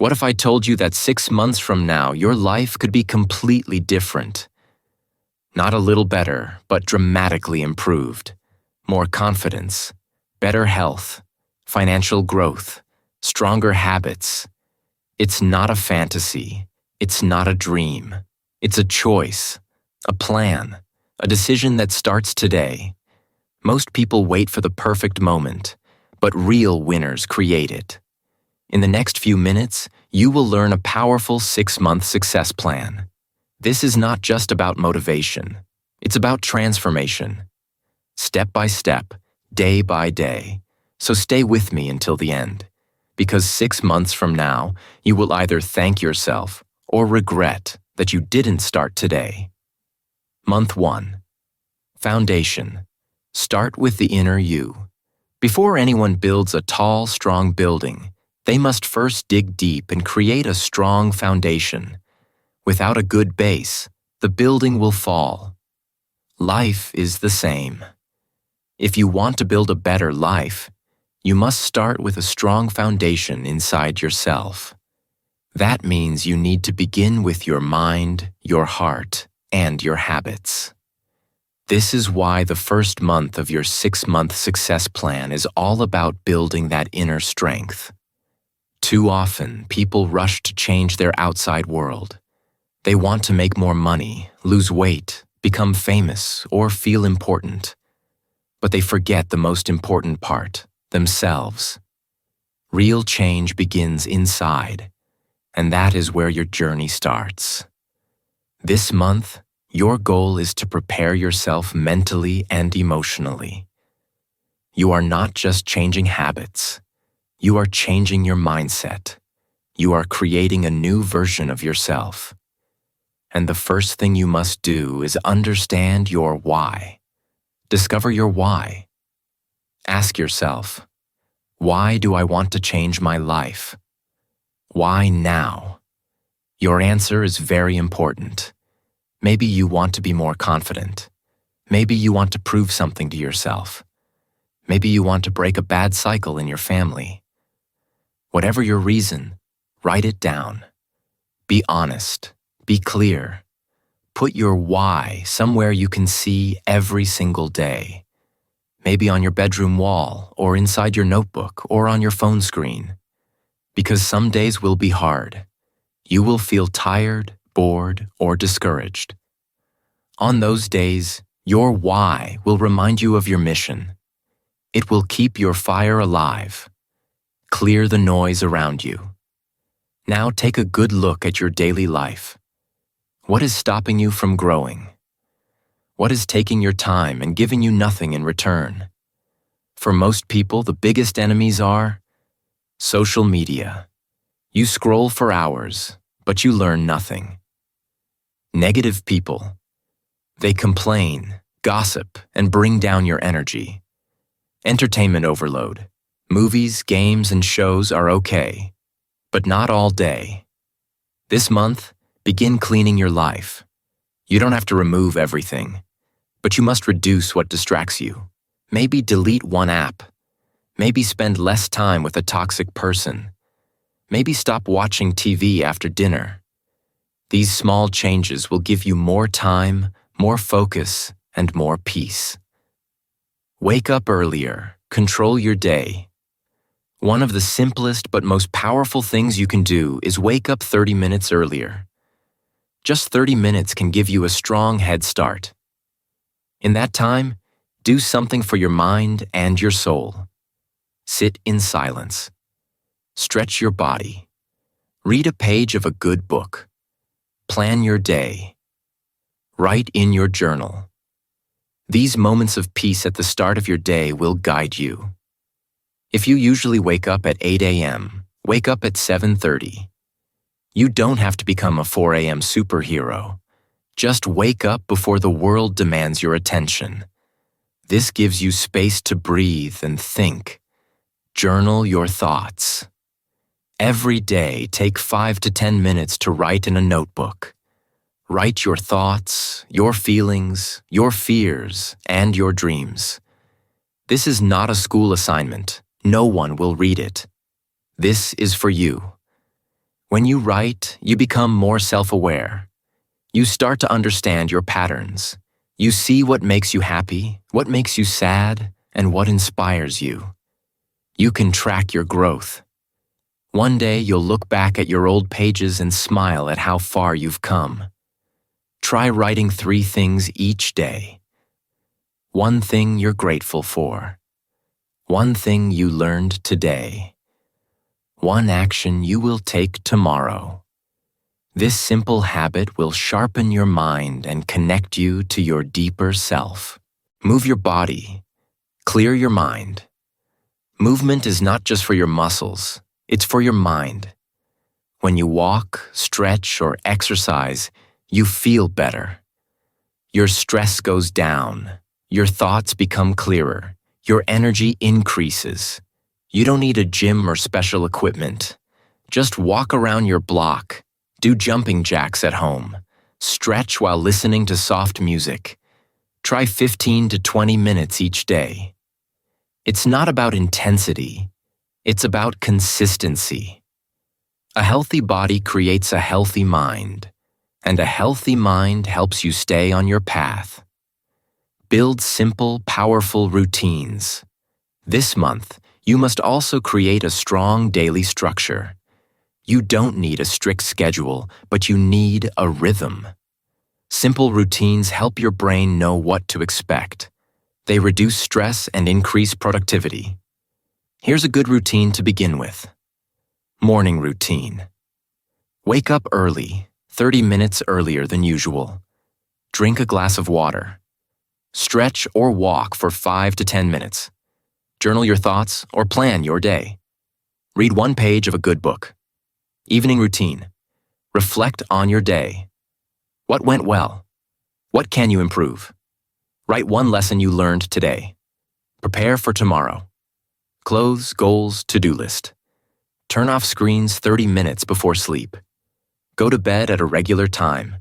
What if I told you that 6 months from now, your life could be completely different? Not a little better, but dramatically improved. More confidence, better health, financial growth, stronger habits. It's not a fantasy. It's not a dream. It's a choice, a plan, a decision that starts today. Most people wait for the perfect moment, but real winners create it. In the next few minutes, you will learn a powerful 6-month success plan. This is not just about motivation. It's about transformation. Step by step, day by day. So stay with me until the end. Because 6 months from now, you will either thank yourself or regret that you didn't start today. Month 1. Foundation. Start with the inner you. Before anyone builds a tall, strong building, they must first dig deep and create a strong foundation. Without a good base, the building will fall. Life is the same. If you want to build a better life, you must start with a strong foundation inside yourself. That means you need to begin with your mind, your heart, and your habits. This is why the first month of your 6-month success plan is all about building that inner strength. Too often, people rush to change their outside world. They want to make more money, lose weight, become famous, or feel important. But they forget the most important part, themselves. Real change begins inside, and that is where your journey starts. This month, your goal is to prepare yourself mentally and emotionally. You are not just changing habits. You are changing your mindset. You are creating a new version of yourself. And the first thing you must do is understand your why. Discover your why. Ask yourself, why do I want to change my life? Why now? Your answer is very important. Maybe you want to be more confident. Maybe you want to prove something to yourself. Maybe you want to break a bad cycle in your family. Whatever your reason, write it down. Be honest. Be clear. Put your why somewhere you can see every single day. Maybe on your bedroom wall, or inside your notebook, or on your phone screen. Because some days will be hard. You will feel tired, bored, or discouraged. On those days, your why will remind you of your mission. It will keep your fire alive. Clear the noise around you. Now take a good look at your daily life. What is stopping you from growing? What is taking your time and giving you nothing in return? For most people, the biggest enemies are social media. You scroll for hours, but you learn nothing. Negative people. They complain, gossip, and bring down your energy. Entertainment overload. Movies, games, and shows are okay, but not all day. This month, begin cleaning your life. You don't have to remove everything, but you must reduce what distracts you. Maybe delete one app. Maybe spend less time with a toxic person. Maybe stop watching TV after dinner. These small changes will give you more time, more focus, and more peace. Wake up earlier. Control your day. One of the simplest but most powerful things you can do is wake up 30 minutes earlier. Just 30 minutes can give you a strong head start. In that time, do something for your mind and your soul. Sit in silence. Stretch your body. Read a page of a good book. Plan your day. Write in your journal. These moments of peace at the start of your day will guide you. If you usually wake up at 8 a.m., wake up at 7:30. You don't have to become a 4 a.m. superhero. Just wake up before the world demands your attention. This gives you space to breathe and think. Journal your thoughts. Every day, take 5 to 10 minutes to write in a notebook. Write your thoughts, your feelings, your fears, and your dreams. This is not a school assignment. No one will read it. This is for you. When you write, you become more self-aware. You start to understand your patterns. You see what makes you happy, what makes you sad, and what inspires you. You can track your growth. One day you'll look back at your old pages and smile at how far you've come. Try writing 3 things each day. 1 thing you're grateful for. 1 thing you learned today. 1 action you will take tomorrow. This simple habit will sharpen your mind and connect you to your deeper self. Move your body. Clear your mind. Movement is not just for your muscles, it's for your mind. When you walk, stretch, or exercise, you feel better. Your stress goes down. Your thoughts become clearer. Your energy increases. You don't need a gym or special equipment. Just walk around your block. Do jumping jacks at home. Stretch while listening to soft music. Try 15 to 20 minutes each day. It's not about intensity. It's about consistency. A healthy body creates a healthy mind, and a healthy mind helps you stay on your path. Build simple, powerful routines. This month, you must also create a strong daily structure. You don't need a strict schedule, but you need a rhythm. Simple routines help your brain know what to expect. They reduce stress and increase productivity. Here's a good routine to begin with. Morning routine. Wake up early, 30 minutes earlier than usual. Drink a glass of water. Stretch or walk for 5 to 10 minutes. Journal your thoughts or plan your day. Read 1 page of a good book. Evening routine. Reflect on your day. What went well? What can you improve? Write 1 lesson you learned today. Prepare for tomorrow. Clothes, goals, to-do list. Turn off screens 30 minutes before sleep. Go to bed at a regular time.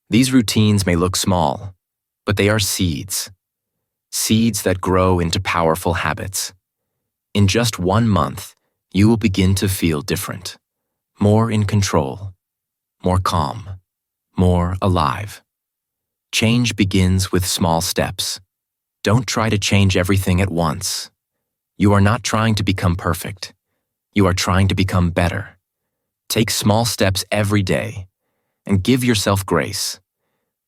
These routines may look small, but they are seeds. Seeds that grow into powerful habits. In just 1 month, you will begin to feel different. More in control. More calm. More alive. Change begins with small steps. Don't try to change everything at once. You are not trying to become perfect. You are trying to become better. Take small steps every day and give yourself grace.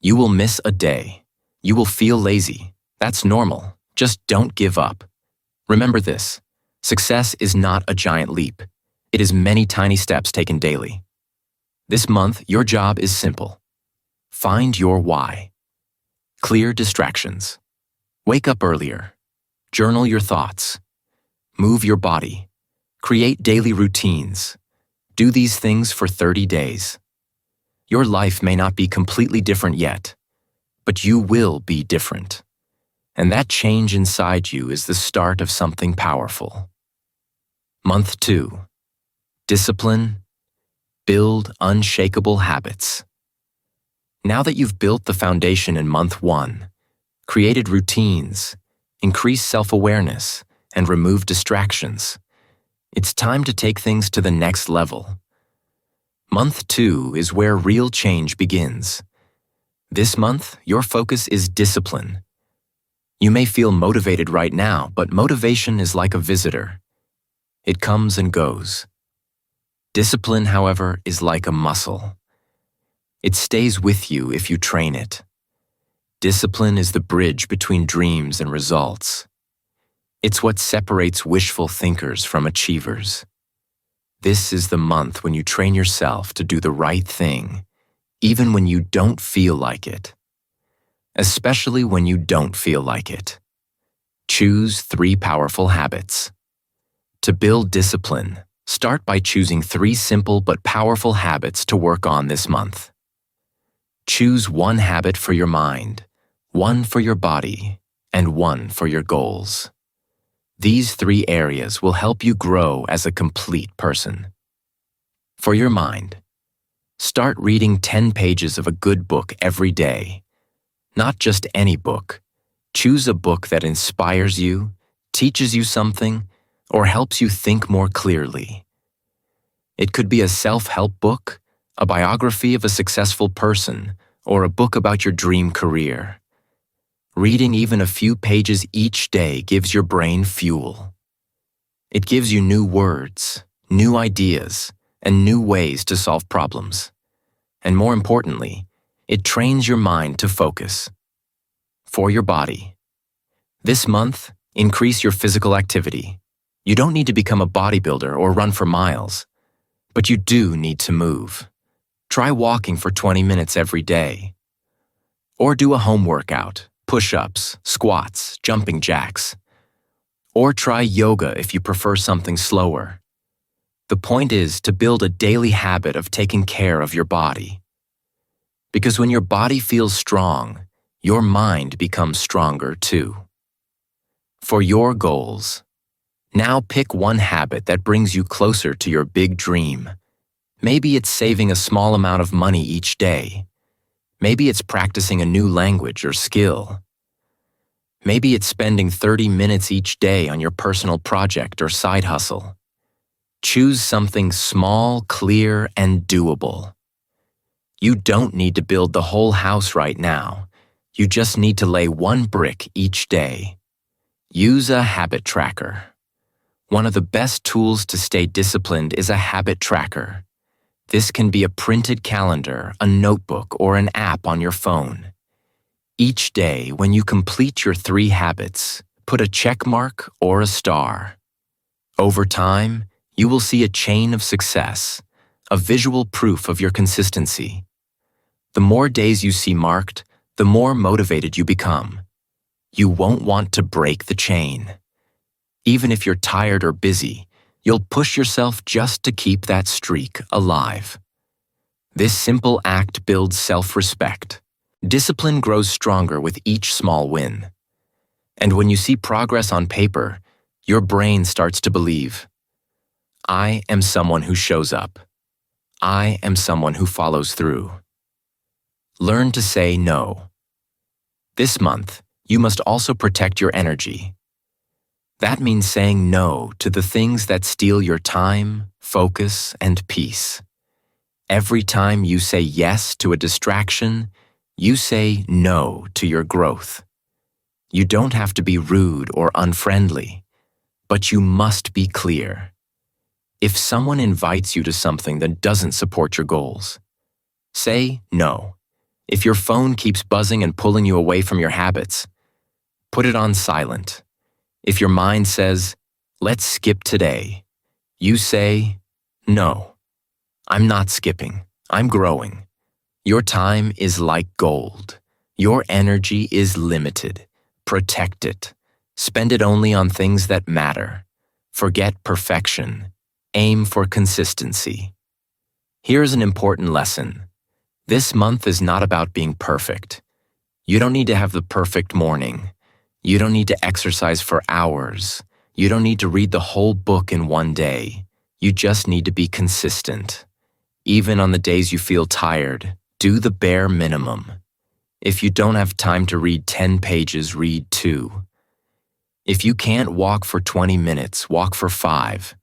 You will miss a day. You will feel lazy. That's normal. Just don't give up. Remember this: success is not a giant leap. It is many tiny steps taken daily. This month, your job is simple. Find your why. Clear distractions. Wake up earlier. Journal your thoughts. Move your body. Create daily routines. Do these things for 30 days. Your life may not be completely different yet, but you will be different. And that change inside you is the start of something powerful. Month 2. Discipline. Build unshakable habits. Now that you've built the foundation in month 1, created routines, increased self-awareness, and removed distractions, it's time to take things to the next level. Month 2 is where real change begins. This month, your focus is discipline. You may feel motivated right now, but motivation is like a visitor. It comes and goes. Discipline, however, is like a muscle. It stays with you if you train it. Discipline is the bridge between dreams and results. It's what separates wishful thinkers from achievers. This is the month when you train yourself to do the right thing, even when you don't feel like it. Especially when you don't feel like it. Choose 3 powerful habits. To build discipline, start by choosing 3 simple but powerful habits to work on this month. Choose 1 habit for your mind, 1 for your body, and 1 for your goals. These 3 areas will help you grow as a complete person. For your mind, start reading 10 pages of a good book every day. Not just any book. Choose a book that inspires you, teaches you something, or helps you think more clearly. It could be a self-help book, a biography of a successful person, or a book about your dream career. Reading even a few pages each day gives your brain fuel. It gives you new words, new ideas, and new ways to solve problems. And more importantly, it trains your mind to focus. For your body. This month, increase your physical activity. You don't need to become a bodybuilder or run for miles, but you do need to move. Try walking for 20 minutes every day. Or do a home workout, push-ups, squats, jumping jacks. Or try yoga if you prefer something slower. The point is to build a daily habit of taking care of your body. Because when your body feels strong, your mind becomes stronger too. For your goals, now pick one habit that brings you closer to your big dream. Maybe it's saving a small amount of money each day. Maybe it's practicing a new language or skill. Maybe it's spending 30 minutes each day on your personal project or side hustle. Choose something small, clear, and doable. You don't need to build the whole house right now. You just need to lay one brick each day. Use a habit tracker. One of the best tools to stay disciplined is a habit tracker. This can be a printed calendar, a notebook, or an app on your phone. Each day, when you complete your 3 habits, put a check mark or a star. Over time, you will see a chain of success, a visual proof of your consistency. The more days you see marked, the more motivated you become. You won't want to break the chain. Even if you're tired or busy, you'll push yourself just to keep that streak alive. This simple act builds self-respect. Discipline grows stronger with each small win. And when you see progress on paper, your brain starts to believe, I am someone who shows up. I am someone who follows through. Learn to say no. This month, you must also protect your energy. That means saying no to the things that steal your time, focus, and peace. Every time you say yes to a distraction, you say no to your growth. You don't have to be rude or unfriendly, but you must be clear. If someone invites you to something that doesn't support your goals, say no. If your phone keeps buzzing and pulling you away from your habits, put it on silent. If your mind says, let's skip today, you say, no, I'm not skipping, I'm growing. Your time is like gold. Your energy is limited. Protect it. Spend it only on things that matter. Forget perfection. Aim for consistency. Here's an important lesson. This month is not about being perfect. You don't need to have the perfect morning. You don't need to exercise for hours. You don't need to read the whole book in one day. You just need to be consistent. Even on the days you feel tired, do the bare minimum. If you don't have time to read 10 pages, read 2. If you can't walk for 20 minutes, walk for 5.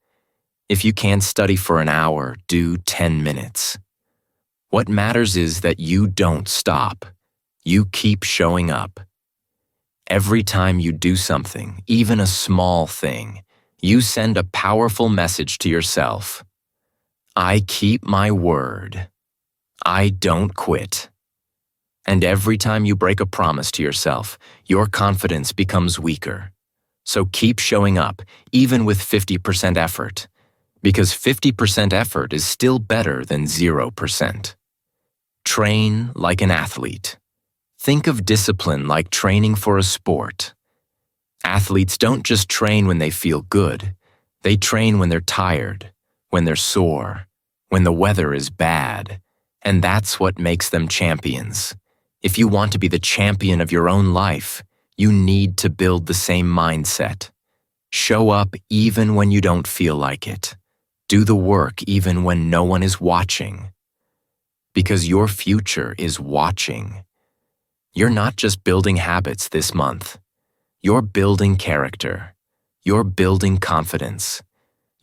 If you can't study for an hour, do 10 minutes. What matters is that you don't stop. You keep showing up. Every time you do something, even a small thing, you send a powerful message to yourself. I keep my word. I don't quit. And every time you break a promise to yourself, your confidence becomes weaker. So keep showing up, even with 50% effort. Because 50% effort is still better than 0%. Train like an athlete. Think of discipline like training for a sport. Athletes don't just train when they feel good. They train when they're tired, when they're sore, when the weather is bad. And that's what makes them champions. If you want to be the champion of your own life, you need to build the same mindset. Show up even when you don't feel like it. Do the work even when no one is watching. Because your future is watching. You're not just building habits this month. You're building character. You're building confidence.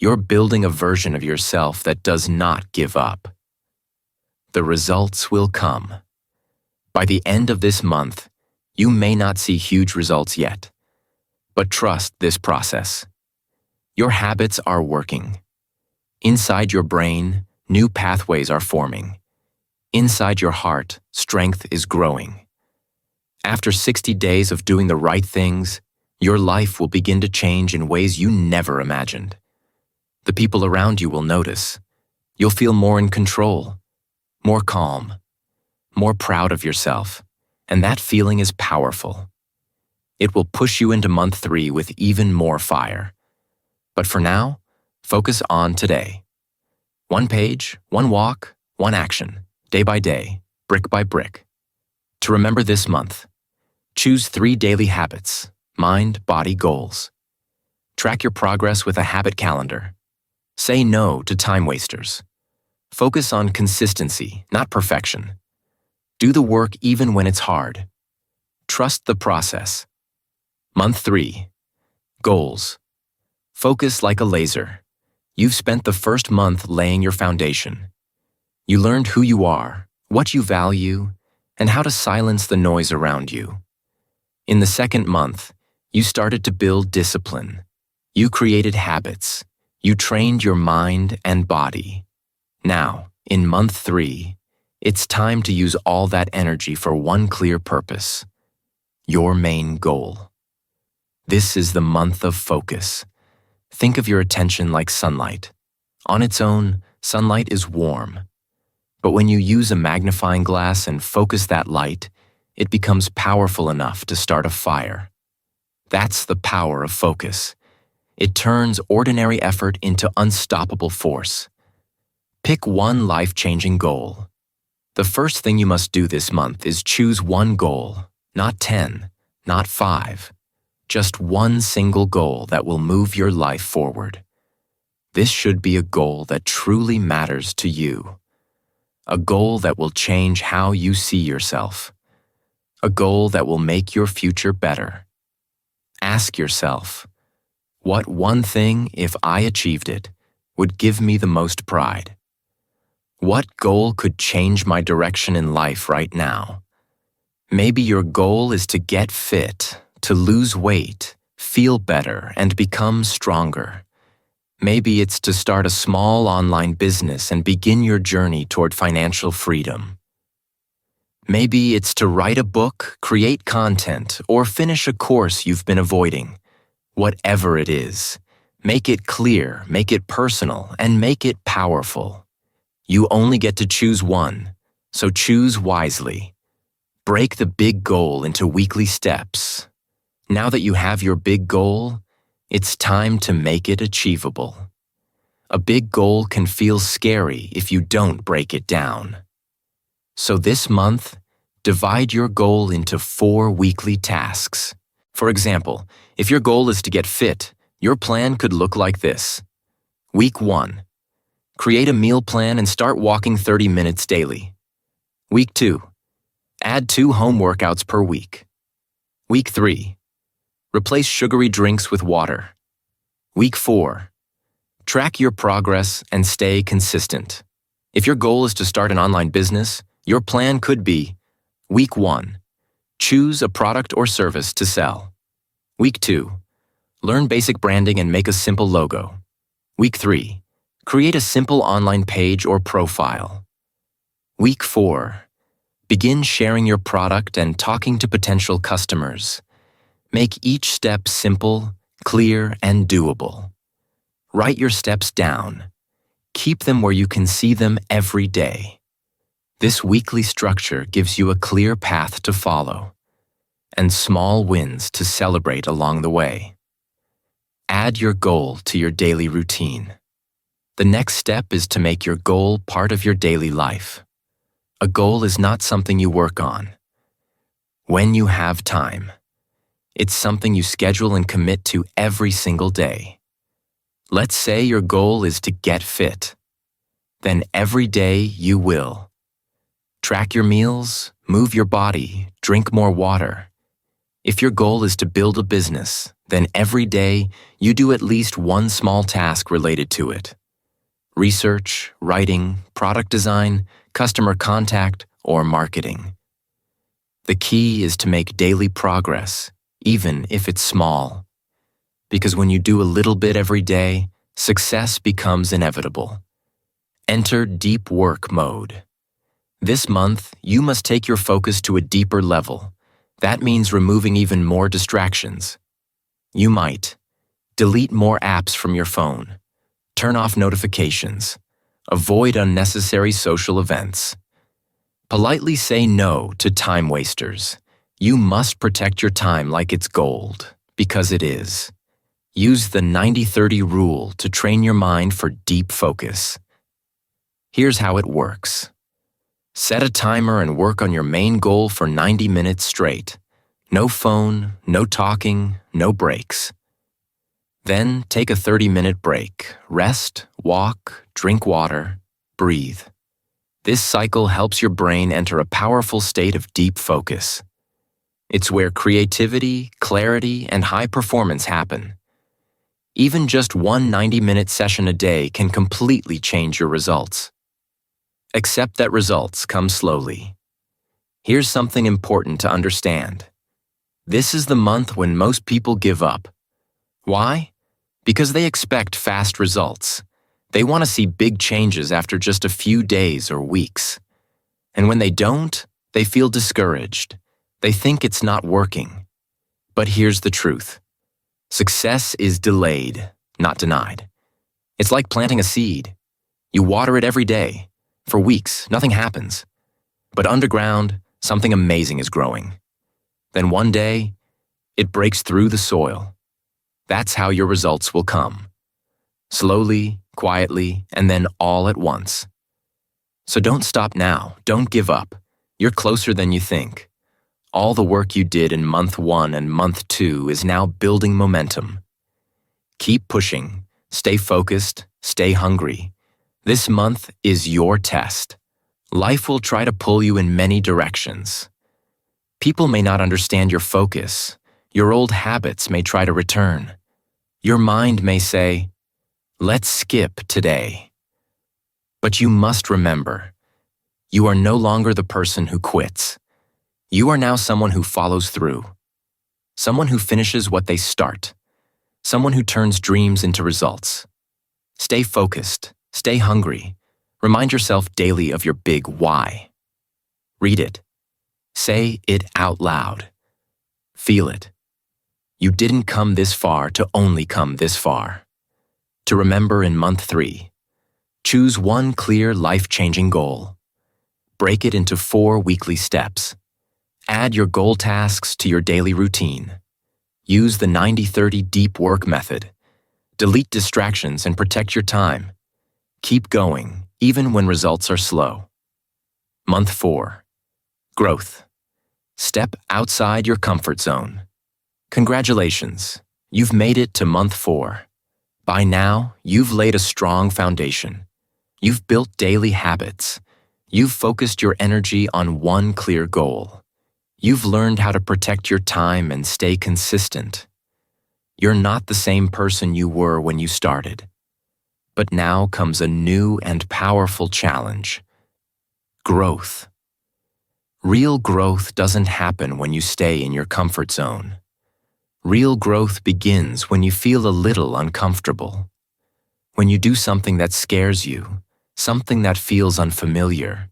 you're building a version of yourself that does not give up. The results will come. By the end of this month, you may not see huge results yet, but trust this process. Your habits are working. Inside your brain, new pathways are forming. Inside your heart, strength is growing. After 60 days of doing the right things, your life will begin to change in ways you never imagined. The people around you will notice. You'll feel more in control, more calm, more proud of yourself, and that feeling is powerful. It will push you into month 3 with even more fire. But for now, focus on today. One page, one walk, one action, day by day, brick by brick. To remember this month, choose 3 daily habits, mind, body, goals. Track your progress with a habit calendar. Say no to time wasters. Focus on consistency, not perfection. Do the work even when it's hard. Trust the process. Month 3. Goals. Focus like a laser. You've spent the first month laying your foundation. You learned who you are, what you value, and how to silence the noise around you. In the second month, you started to build discipline. You created habits. You trained your mind and body. Now, in month 3, it's time to use all that energy for one clear purpose: your main goal. This is the month of focus. Think of your attention like sunlight. On its own, sunlight is warm. But when you use a magnifying glass and focus that light, it becomes powerful enough to start a fire. That's the power of focus. It turns ordinary effort into unstoppable force. Pick one life-changing goal. The first thing you must do this month is choose one goal, not 10, not 5. Just one single goal that will move your life forward. This should be a goal that truly matters to you. A goal that will change how you see yourself. A goal that will make your future better. Ask yourself, what one thing, if I achieved it, would give me the most pride? What goal could change my direction in life right now? Maybe your goal is to get fit, to lose weight, feel better, and become stronger. Maybe it's to start a small online business and begin your journey toward financial freedom. Maybe it's to write a book, create content, or finish a course you've been avoiding. Whatever it is, make it clear, make it personal, and make it powerful. You only get to choose one, so choose wisely. Break the big goal into weekly steps. Now that you have your big goal, it's time to make it achievable. A big goal can feel scary if you don't break it down. So this month, divide your goal into 4 weekly tasks. For example, if your goal is to get fit, your plan could look like this. Week 1. Create a meal plan and start walking 30 minutes daily. Week 2. Add 2 home workouts per week. Week 3. Replace sugary drinks with water. Week 4. Track your progress and stay consistent. If your goal is to start an online business, your plan could be: Week 1. Choose a product or service to sell. Week 2. Learn basic branding and make a simple logo. Week 3. Create a simple online page or profile. Week 4. Begin sharing your product and talking to potential customers. Make each step simple, clear, and doable. Write your steps down. Keep them where you can see them every day. This weekly structure gives you a clear path to follow and small wins to celebrate along the way. Add your goal to your daily routine. The next step is to make your goal part of your daily life. A goal is not something you work on when you have time. It's something you schedule and commit to every single day. Let's say your goal is to get fit. Then every day you will. Track your meals, move your body, drink more water. If your goal is to build a business, Then every day, you do at least one small task related to it. Research, writing, product design, customer contact, or marketing. The key is to make daily progress, even if it's small. Because when you do a little bit every day, success becomes inevitable. Enter deep work mode. This month, you must take your focus to a deeper level. That means removing even more distractions. You might delete more apps from your phone, turn off notifications, avoid unnecessary social events. Politely say no to time wasters. You must protect your time like it's gold, because it is. Use the 90-30 rule to train your mind for deep focus. Here's how it works. Set a timer and work on your main goal for 90 minutes straight. No phone, no talking, no breaks. Then take a 30-minute break. Rest, walk, drink water, breathe. This cycle helps your brain enter a powerful state of deep focus. It's where creativity, clarity, and high performance happen. Even just one 90-minute session a day can completely change your results. Accept that results come slowly. Here's something important to understand. This is the month when most people give up. Why? Because they expect fast results. They want to see big changes after just a few days or weeks. And when they don't, they feel discouraged. They think it's not working. But here's the truth. Success is delayed, not denied. It's like planting a seed. You water it every day. For weeks, nothing happens. But underground, something amazing is growing. Then one day, it breaks through the soil. That's how your results will come. Slowly, quietly, and then all at once. So don't stop now. Don't give up. You're closer than you think. All the work you did in month 1 and month 2 is now building momentum. Keep pushing. Stay focused. Stay hungry. This month is your test. Life will try to pull you in many directions. People may not understand your focus. Your old habits may try to return. Your mind may say, "Let's skip today." But you must remember, you are no longer the person who quits. You are now someone who follows through. Someone who finishes what they start. Someone who turns dreams into results. Stay focused. Stay hungry. Remind yourself daily of your big why. Read it. Say it out loud. Feel it. You didn't come this far to only come this far. To remember in month 3, choose one clear life-changing goal. Break it into 4 weekly steps. Add your goal tasks to your daily routine. Use the 90-30 deep work method. Delete distractions and protect your time. Keep going, even when results are slow. Month 4. Growth. Step outside your comfort zone. Congratulations, you've made it to month 4. By now, you've laid a strong foundation. You've built daily habits. You've focused your energy on one clear goal. You've learned how to protect your time and stay consistent. You're not the same person you were when you started. But now comes a new and powerful challenge. Growth. Real growth doesn't happen when you stay in your comfort zone. Real growth begins when you feel a little uncomfortable. When you do something that scares you, something that feels unfamiliar,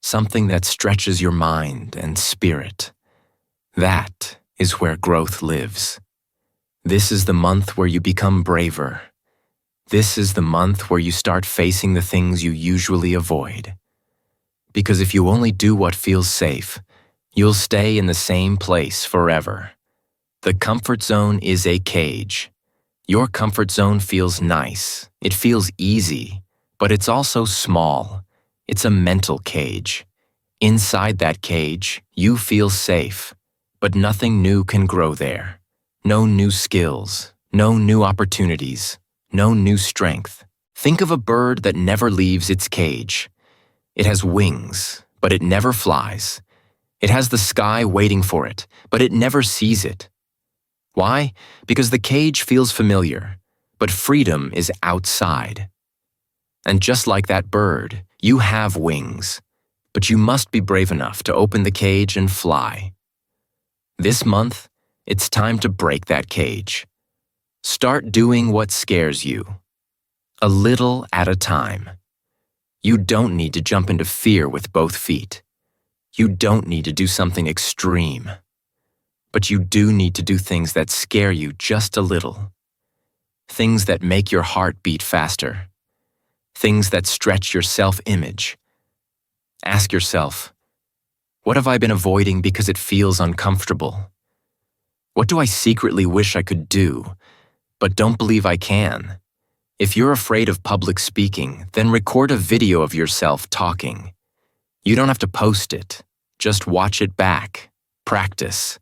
something that stretches your mind and spirit. That is where growth lives. This is the month where you become braver. This is the month where you start facing the things you usually avoid. Because if you only do what feels safe, you'll stay in the same place forever. The comfort zone is a cage. Your comfort zone feels nice. It feels easy, but it's also small. It's a mental cage. Inside that cage, you feel safe, but nothing new can grow there. No new skills, no new opportunities. No new strength. Think of a bird that never leaves its cage. It has wings, but it never flies. It has the sky waiting for it, but it never sees it. Why? Because the cage feels familiar, but freedom is outside. And just like that bird, you have wings, but you must be brave enough to open the cage and fly. This month, it's time to break that cage. Start doing what scares you, a little at a time. You don't need to jump into fear with both feet. You don't need to do something extreme. But you do need to do things that scare you just a little. Things that make your heart beat faster. Things that stretch your self-image. Ask yourself, what have I been avoiding because it feels uncomfortable? What do I secretly wish I could do, but don't believe I can? If you're afraid of public speaking, then record a video of yourself talking. You don't have to post it. Just watch it back. Practice.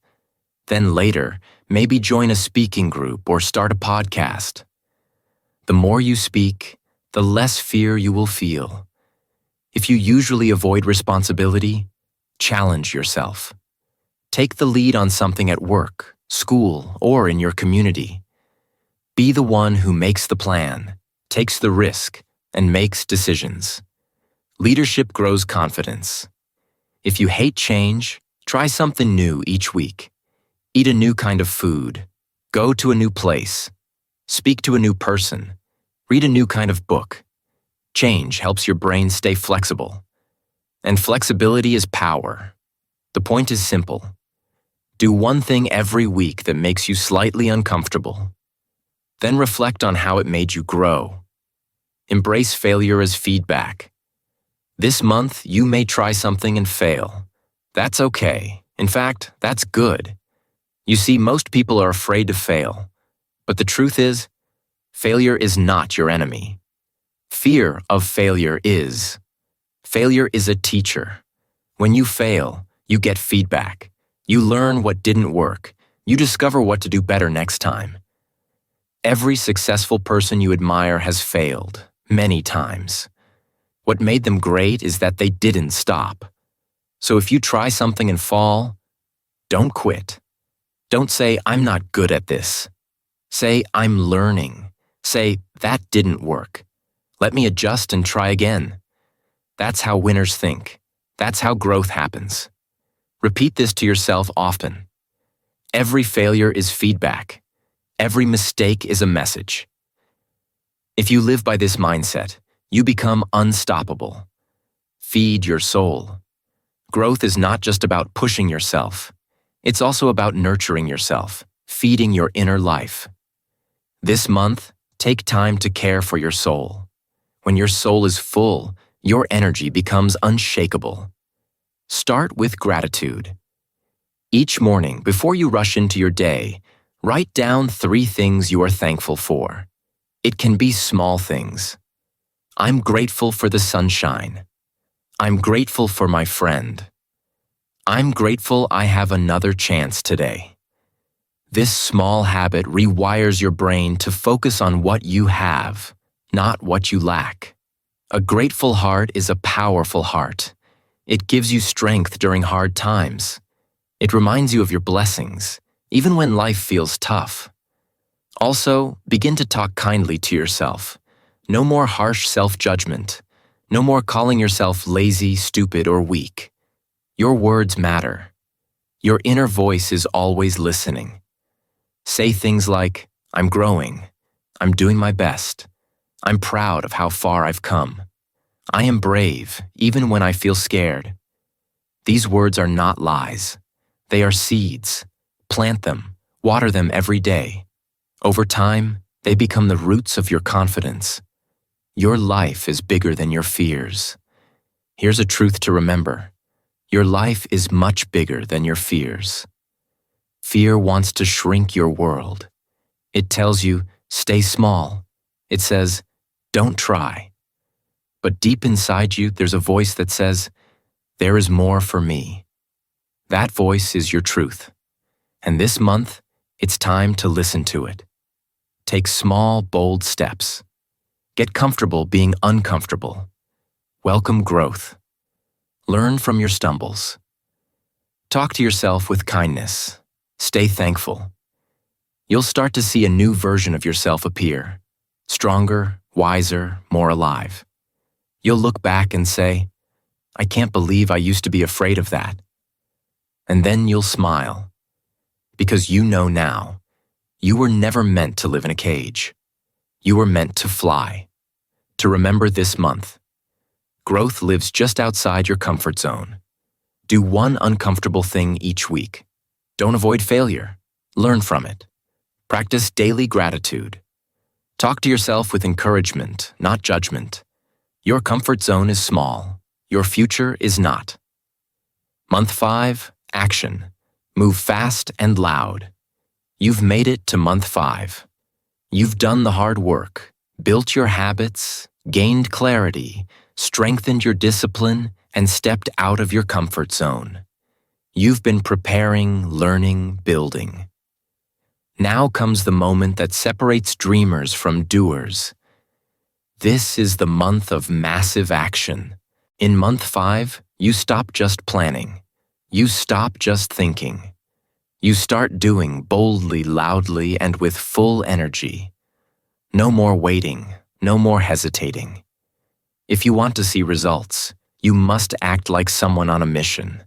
Then later, maybe join a speaking group or start a podcast. The more you speak, the less fear you will feel. If you usually avoid responsibility, challenge yourself. Take the lead on something at work, school, or in your community. Be the one who makes the plan, takes the risk, and makes decisions. Leadership grows confidence. If you hate change, try something new each week. Eat a new kind of food. Go to a new place. Speak to a new person. Read a new kind of book. Change helps your brain stay flexible. And flexibility is power. The point is simple. Do one thing every week that makes you slightly uncomfortable. Then reflect on how it made you grow. Embrace failure as feedback. This month, you may try something and fail. That's okay. In fact, that's good. You see, most people are afraid to fail. But the truth is, failure is not your enemy. Fear of failure is. Failure is a teacher. When you fail, you get feedback. You learn what didn't work. You discover what to do better next time. Every successful person you admire has failed, many times. What made them great is that they didn't stop. So if you try something and fall, don't quit. Don't say, I'm not good at this. Say, I'm learning. Say, that didn't work. Let me adjust and try again. That's how winners think. That's how growth happens. Repeat this to yourself often. Every failure is feedback. Every mistake is a message. If you live by this mindset, you become unstoppable. Feed your soul. Growth is not just about pushing yourself. It's also about nurturing yourself, feeding your inner life. This month, take time to care for your soul. When your soul is full, your energy becomes unshakable. Start with gratitude. Each morning, before you rush into your day, write down 3 things you are thankful for. It can be small things. I'm grateful for the sunshine. I'm grateful for my friend. I'm grateful I have another chance today. This small habit rewires your brain to focus on what you have, not what you lack. A grateful heart is a powerful heart. It gives you strength during hard times. It reminds you of your blessings, even when life feels tough. Also, begin to talk kindly to yourself. No more harsh self-judgment. No more calling yourself lazy, stupid, or weak. Your words matter. Your inner voice is always listening. Say things like, I'm growing. I'm doing my best. I'm proud of how far I've come. I am brave, even when I feel scared. These words are not lies. They are seeds. Plant them. Water them every day. Over time, they become the roots of your confidence. Your life is bigger than your fears. Here's a truth to remember. Your life is much bigger than your fears. Fear wants to shrink your world. It tells you, stay small. It says, don't try. But deep inside you, there's a voice that says, there is more for me. That voice is your truth. And this month, it's time to listen to it. Take small, bold steps. Get comfortable being uncomfortable. Welcome growth. Learn from your stumbles. Talk to yourself with kindness. Stay thankful. you'll start to see a new version of yourself appear. Stronger, wiser, more alive. You'll look back and say, I can't believe I used to be afraid of that. And then you'll smile. Because you know now, you were never meant to live in a cage. You were meant to fly. To remember this month, growth lives just outside your comfort zone. Do one uncomfortable thing each week. Don't avoid failure. Learn from it. Practice daily gratitude. Talk to yourself with encouragement, not judgment. Your comfort zone is small. Your future is not. Month 5, action. Move fast and loud. You've made it to month 5. You've done the hard work, built your habits, gained clarity, strengthened your discipline, and stepped out of your comfort zone. You've been preparing, learning, building. Now comes the moment that separates dreamers from doers. This is the month of massive action. In month 5, you stop just planning. You stop just thinking. You start doing boldly, loudly, and with full energy. No more waiting, no more hesitating. If you want to see results, you must act like someone on a mission.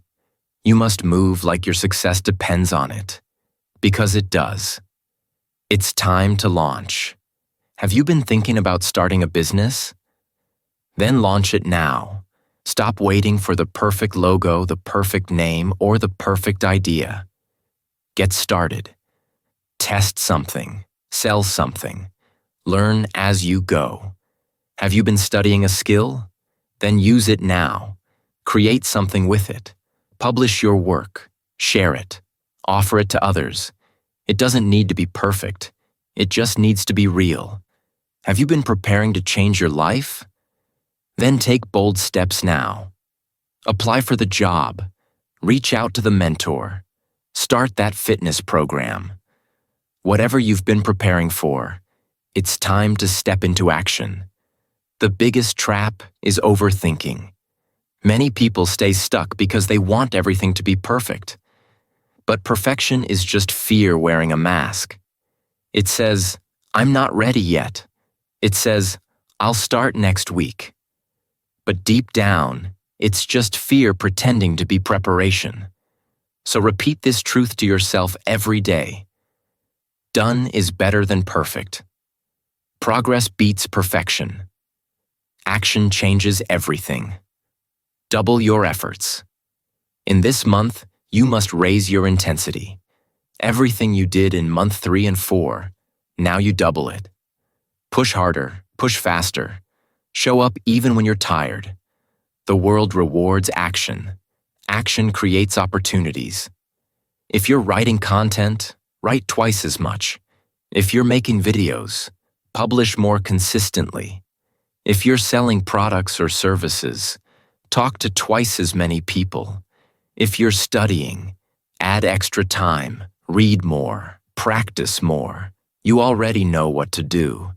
You must move like your success depends on it. Because it does. It's time to launch. Have you been thinking about starting a business? Then launch it now. Stop waiting for the perfect logo, the perfect name, or the perfect idea. Get started. Test something. Sell something. Learn as you go. Have you been studying a skill? Then use it now. Create something with it. Publish your work. Share it. Offer it to others. It doesn't need to be perfect. It just needs to be real. Have you been preparing to change your life? Then take bold steps now. Apply for the job. Reach out to the mentor. Start that fitness program. Whatever you've been preparing for, it's time to step into action. The biggest trap is overthinking. Many people stay stuck because they want everything to be perfect. But perfection is just fear wearing a mask. It says, I'm not ready yet. It says, I'll start next week. But deep down, it's just fear pretending to be preparation. So repeat this truth to yourself every day. Done is better than perfect. Progress beats perfection. Action changes everything. Double your efforts. In this month, you must raise your intensity. Everything you did in month 3 and 4, now you double it. Push harder, push faster. Show up even when you're tired. The world rewards action. Action creates opportunities. If you're writing content, write twice as much. If you're making videos, publish more consistently. If you're selling products or services, talk to twice as many people. If you're studying, add extra time, read more, practice more. You already know what to do.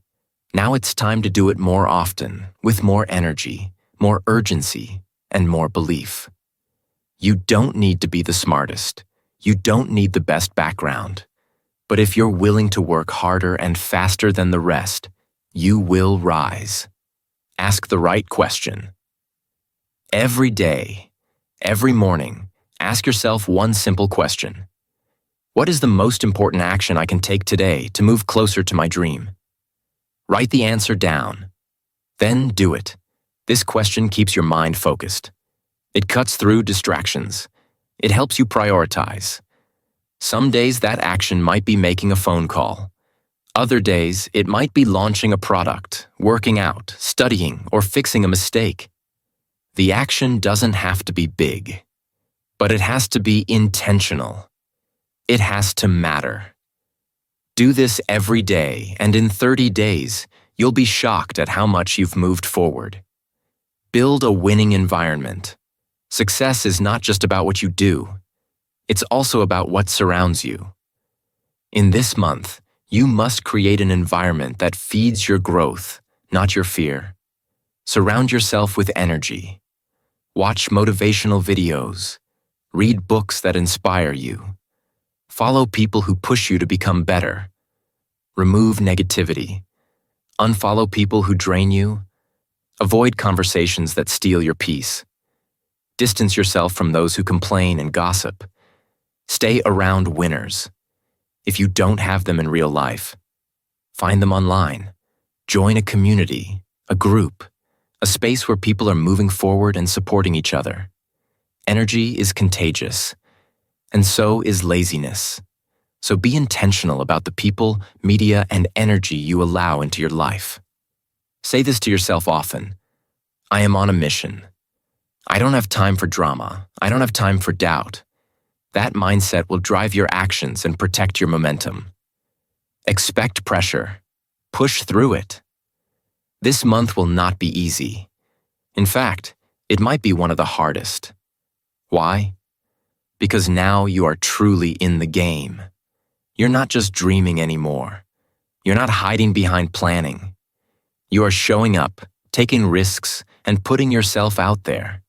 Now it's time to do it more often, with more energy, more urgency, and more belief. You don't need to be the smartest. You don't need the best background. But if you're willing to work harder and faster than the rest, you will rise. Ask the right question. Every day, every morning, ask yourself one simple question. What is the most important action I can take today to move closer to my dream? Write the answer down. Then do it. This question keeps your mind focused. It cuts through distractions. It helps you prioritize. Some days that action might be making a phone call. Other days, it might be launching a product, working out, studying, or fixing a mistake. The action doesn't have to be big, but it has to be intentional. It has to matter. Do this every day, and in 30 days, you'll be shocked at how much you've moved forward. Build a winning environment. Success is not just about what you do. It's also about what surrounds you. In this month, you must create an environment that feeds your growth, not your fear. Surround yourself with energy. Watch motivational videos. Read books that inspire you. Follow people who push you to become better, Remove negativity. Unfollow people who drain you. Avoid conversations that steal your peace. Distance yourself from those who complain and gossip. Stay around winners. If you don't have them in real life, find them online. Join a community, a group, a space where people are moving forward and supporting each other. Energy is contagious, and so is laziness. So be intentional about the people, media, and energy you allow into your life. Say this to yourself often. I am on a mission. I don't have time for drama. I don't have time for doubt. That mindset will drive your actions and protect your momentum. Expect pressure. Push through it. This month will not be easy. In fact, it might be one of the hardest. Why? Because now you are truly in the game. You're not just dreaming anymore. You're not hiding behind planning. You are showing up, taking risks, and putting yourself out there.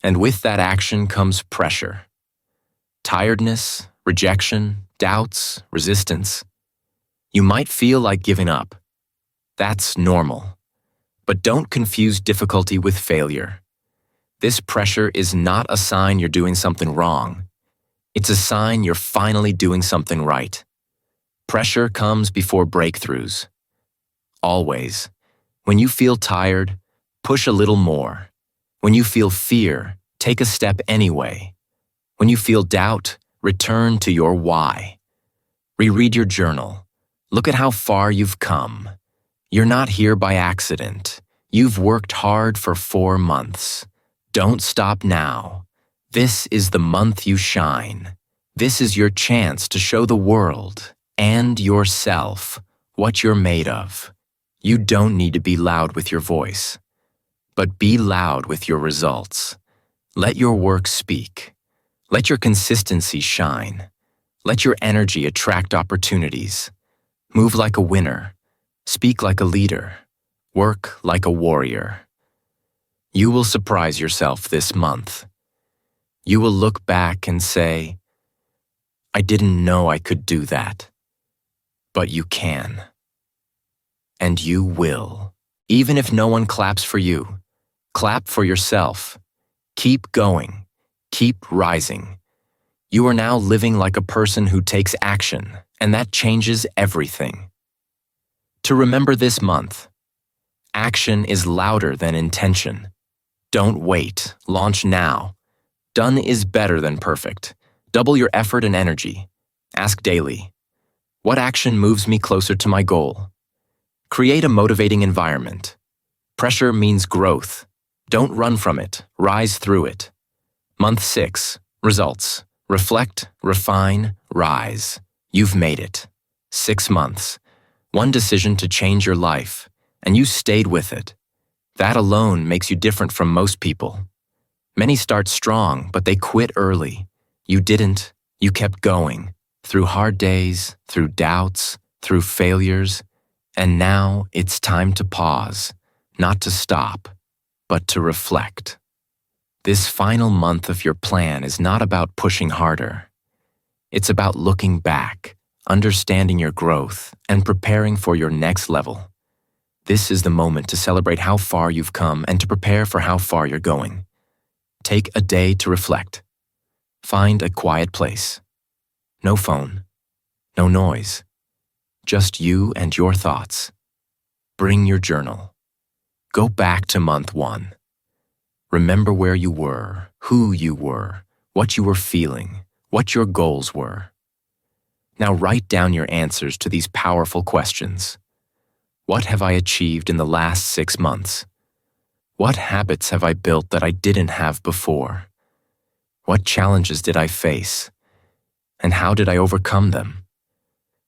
And with that action comes pressure. Tiredness, rejection, doubts, resistance. You might feel like giving up. That's normal. But don't confuse difficulty with failure. This pressure is not a sign you're doing something wrong. It's a sign you're finally doing something right. Pressure comes before breakthroughs. Always. When you feel tired, push a little more. When you feel fear, take a step anyway. When you feel doubt, return to your why. Reread your journal. Look at how far you've come. You're not here by accident. You've worked hard for 4 months. Don't stop now. This is the month you shine. This is your chance to show the world and yourself what you're made of. You don't need to be loud with your voice, but be loud with your results. Let your work speak. Let your consistency shine. Let your energy attract opportunities. Move like a winner. Speak like a leader. Work like a warrior. You will surprise yourself this month. You will look back and say, I didn't know I could do that. But you can. And you will. Even if no one claps for you, clap for yourself. Keep going. Keep rising. You are now living like a person who takes action, and that changes everything. To remember this month, action is louder than intention. Don't wait. Launch now. Done is better than perfect. Double your effort and energy. Ask daily, what action moves me closer to my goal? Create a motivating environment. Pressure means growth. Don't run from it. Rise through it. Month 6. Results. Reflect, refine, rise. You've made it. 6 months. One decision to change your life, and you stayed with it. That alone makes you different from most people. Many start strong, but they quit early. You didn't. You kept going. Through hard days, through doubts, through failures. And now it's time to pause, not to stop, but to reflect. This final month of your plan is not about pushing harder. It's about looking back, understanding your growth, and preparing for your next level. This is the moment to celebrate how far you've come and to prepare for how far you're going. Take a day to reflect. Find a quiet place. No phone, no noise, just you and your thoughts. Bring your journal. Go back to month 1. Remember where you were, who you were, what you were feeling, what your goals were. Now write down your answers to these powerful questions. What have I achieved in the last 6 months? What habits have I built that I didn't have before? What challenges did I face? And how did I overcome them?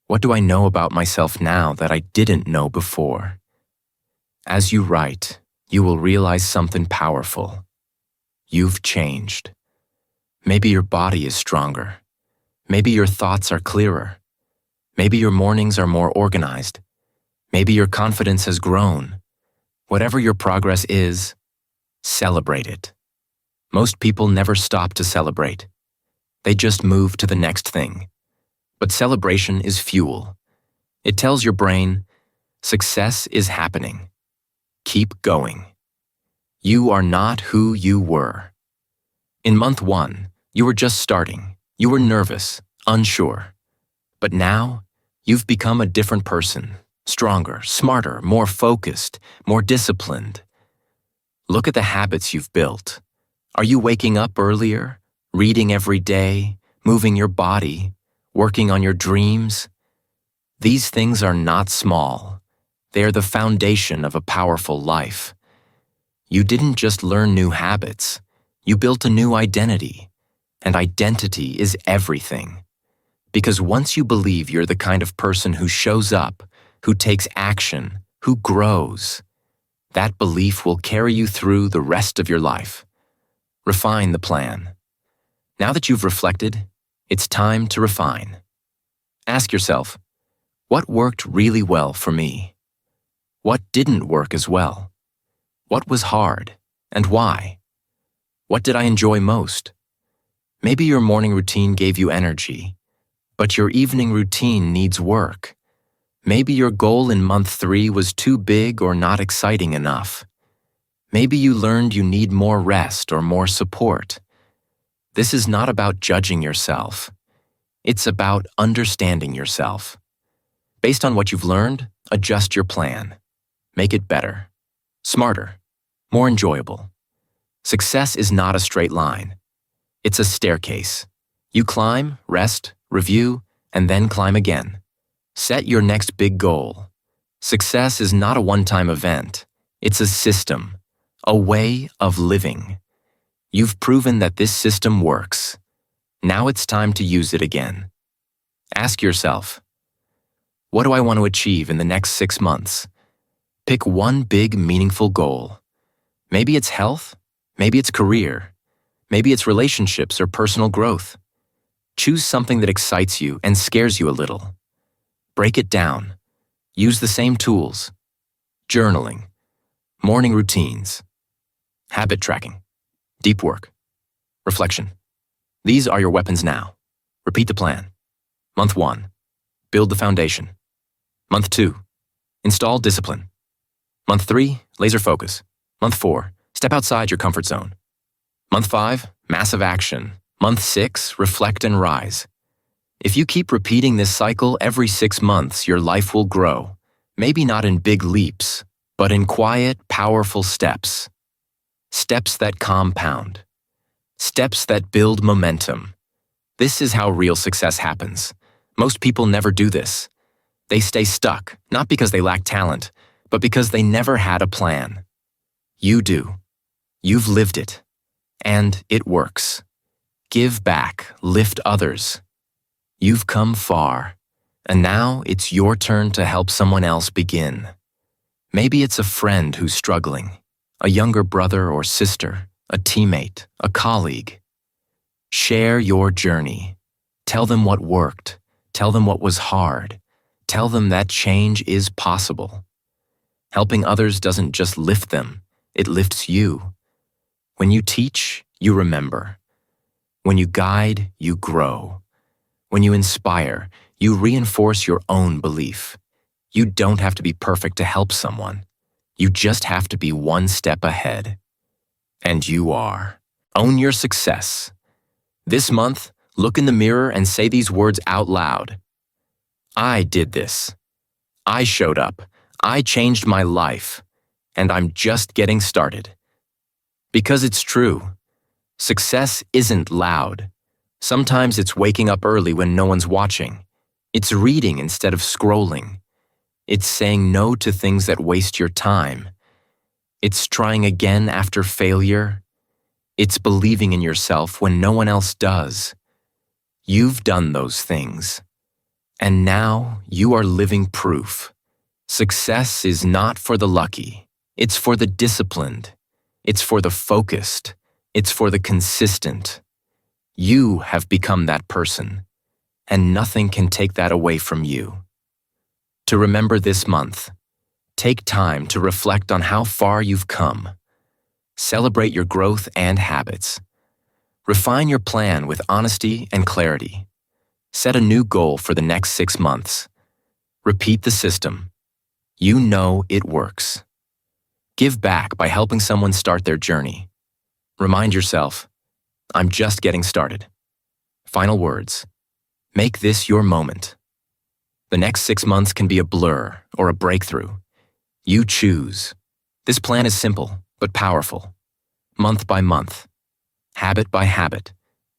What do I know about myself now that I didn't know before? As you write, you will realize something powerful. You've changed. Maybe your body is stronger. Maybe your thoughts are clearer. Maybe your mornings are more organized. Maybe your confidence has grown. Whatever your progress is, celebrate it. Most people never stop to celebrate. They just move to the next thing. But celebration is fuel. It tells your brain, success is happening. Keep going. You are not who you were. In month 1, you were just starting. You were nervous, unsure. But now, you've become a different person, stronger, smarter, more focused, more disciplined. Look at the habits you've built. Are you waking up earlier, reading every day, moving your body, working on your dreams? These things are not small. They are the foundation of a powerful life. You didn't just learn new habits. You built a new identity. And identity is everything. Because once you believe you're the kind of person who shows up, who takes action, who grows, that belief will carry you through the rest of your life. Refine the plan. Now that you've reflected, it's time to refine. Ask yourself, what worked really well for me? What didn't work as well? What was hard, and why? What did I enjoy most? Maybe your morning routine gave you energy, but your evening routine needs work. Maybe your goal in month 3 was too big or not exciting enough. Maybe you learned you need more rest or more support. This is not about judging yourself. It's about understanding yourself. Based on what you've learned, adjust your plan. Make it better, smarter, more enjoyable. Success is not a straight line. It's a staircase. You climb, rest, review, and then climb again. Set your next big goal. Success is not a one-time event. It's a system, a way of living. You've proven that this system works. Now it's time to use it again. Ask yourself, what do I want to achieve in the next 6 months? Pick one big, meaningful goal. Maybe it's health, maybe it's career, maybe it's relationships or personal growth. Choose something that excites you and scares you a little. Break it down. Use the same tools. Journaling, morning routines, habit tracking, deep work, reflection. These are your weapons now. Repeat the plan. Month 1, build the foundation. Month 2, install discipline. Month 3, laser focus. Month 4, step outside your comfort zone. Month 5, massive action. Month 6, reflect and rise. If you keep repeating this cycle every 6 months, your life will grow. Maybe not in big leaps, but in quiet, powerful steps. Steps that compound. Steps that build momentum. This is how real success happens. Most people never do this. They stay stuck, not because they lack talent, but because they never had a plan. You do. You've lived it. And it works. Give back, lift others. You've come far, and now it's your turn to help someone else begin. Maybe it's a friend who's struggling, a younger brother or sister, a teammate, a colleague. Share your journey. Tell them what worked. Tell them what was hard. Tell them that change is possible. Helping others doesn't just lift them, it lifts you. When you teach, you remember. When you guide, you grow. When you inspire, you reinforce your own belief. You don't have to be perfect to help someone. You just have to be one step ahead. And you are. Own your success. This month, look in the mirror and say these words out loud. I did this. I showed up. I changed my life. And I'm just getting started. Because it's true. Success isn't loud. Sometimes it's waking up early when no one's watching. It's reading instead of scrolling. It's saying no to things that waste your time. It's trying again after failure. It's believing in yourself when no one else does. You've done those things. And now you are living proof. Success is not for the lucky. It's for the disciplined. It's for the focused. It's for the consistent. You have become that person, and nothing can take that away from you. To remember this month, take time to reflect on how far you've come. Celebrate your growth and habits. Refine your plan with honesty and clarity. Set a new goal for the next 6 months. Repeat the system. You know it works. Give back by helping someone start their journey. Remind yourself, I'm just getting started. Final words. Make this your moment. The next 6 months can be a blur or a breakthrough. You choose. This plan is simple but powerful. Month by month, habit by habit,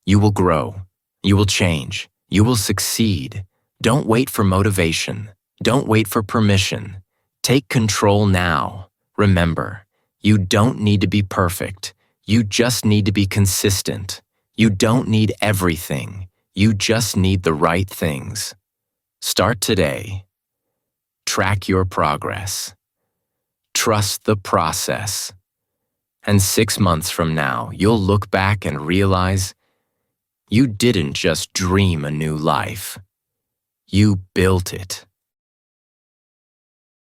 you will grow. You will change. You will succeed. Don't wait for motivation. Don't wait for permission. Take control now. Remember, you don't need to be perfect. You just need to be consistent. You don't need everything. You just need the right things. Start today. Track your progress. Trust the process. And 6 months from now, you'll look back and realize you didn't just dream a new life. You built it.